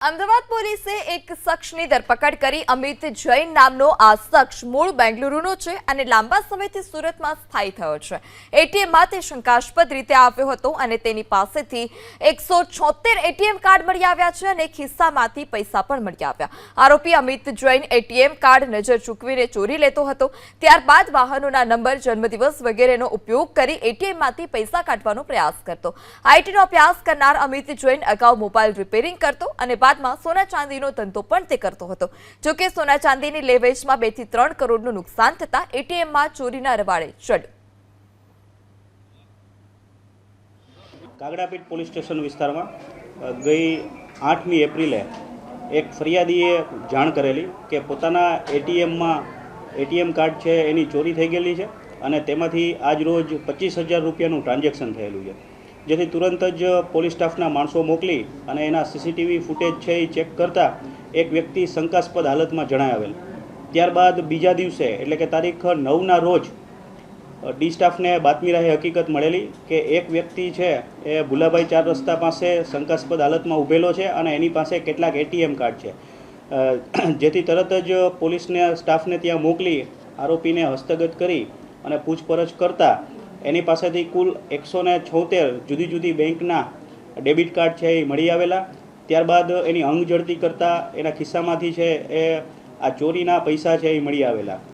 અમદાવાદ પોલીસે એક શખ્સની ધરપકડ કરી અમિત જૈન નામનો આ શખ્સ મૂળ બેંગલુરુનો છે અને લાંબા સમયથી સુરતમાં સ્થાયી થયો છે। એટીએમમાં તે શંકાસ્પદ રીતે આવ્યો હતો અને તેની પાસેથી 176 એટીએમ કાર્ડ મળી આવ્યા છે અને ખિસ્સામાંથી પૈસા પણ મળી આવ્યા। આરોપી અમિત જૈન એટીએમ કાર્ડ નજર ચૂકવીને ચોરી લેતો હતો, ત્યારબાદ વાહનોના નંબર, જન્મદિવસ વગેરેનો ઉપયોગ કરી એટીએમમાંથી પૈસા કાઢવાનો પ્રયાસ કરતો। આઈટીનો અભ્યાસ કરનાર અમિત જૈન અગાઉ મોબાઈલ રિપેરિંગ કરતો અને બાદમાં સોના ચાંદીનો ધંધો પણ તે કરતો હતો। જો કે સોના ચાંદીની લેવેચમાં 2 થી 3 કરોડનું નુકસાન થતા એટીએમમાં ચોરીના રવાડે ચડ્યો। કાગડાપીઠ પોલીસ સ્ટેશન વિસ્તારમાં ગઈ 8મી એપ્રિલે એક ફરિયાદીએ જાણ કરેલી કે પોતાના એટીએમ કાર્ડ છે એની ચોરી થઈ ગયેલી છે અને તેમાંથી આજ રોજ 25,000 રૂપિયાનું ટ્રાન્ઝેક્શન થયેલું છે, જેથી તુરંત જ પોલીસ સ્ટાફના માણસો મોકલી અને એના સીસીટીવી ફૂટેજ છે એ ચેક કરતા એક વ્યક્તિ શંકાસ્પદ હાલતમાં જણાવેલ। ત્યારબાદ બીજા દિવસે એટલે કે તારીખ 9ના રોજ ડી સ્ટાફને બાતમી રાહે હકીકત મળેલી કે એક વ્યક્તિ છે એ ભુલાભાઈ 4 રસ્તા પાસે શંકાસ્પદ હાલતમાં ઊભેલો છે અને એની પાસે કેટલાક એટીએમ કાર્ડ છે, જેથી તરત જ પોલીસને સ્ટાફને ત્યાં મોકલી આરોપીને હસ્તગત કરી અને પૂછપરછ કરતા એની પાસેથી કુલ 176 જુદી જુદી બેંકના ડેબિટ કાર્ડ છે એ મળી આવેલા। ત્યારબાદ એની અંગ ઝડતી કરતાં એના ખિસ્સામાંથી છે એ આ ચોરીના પૈસા છે એ મળી આવેલા।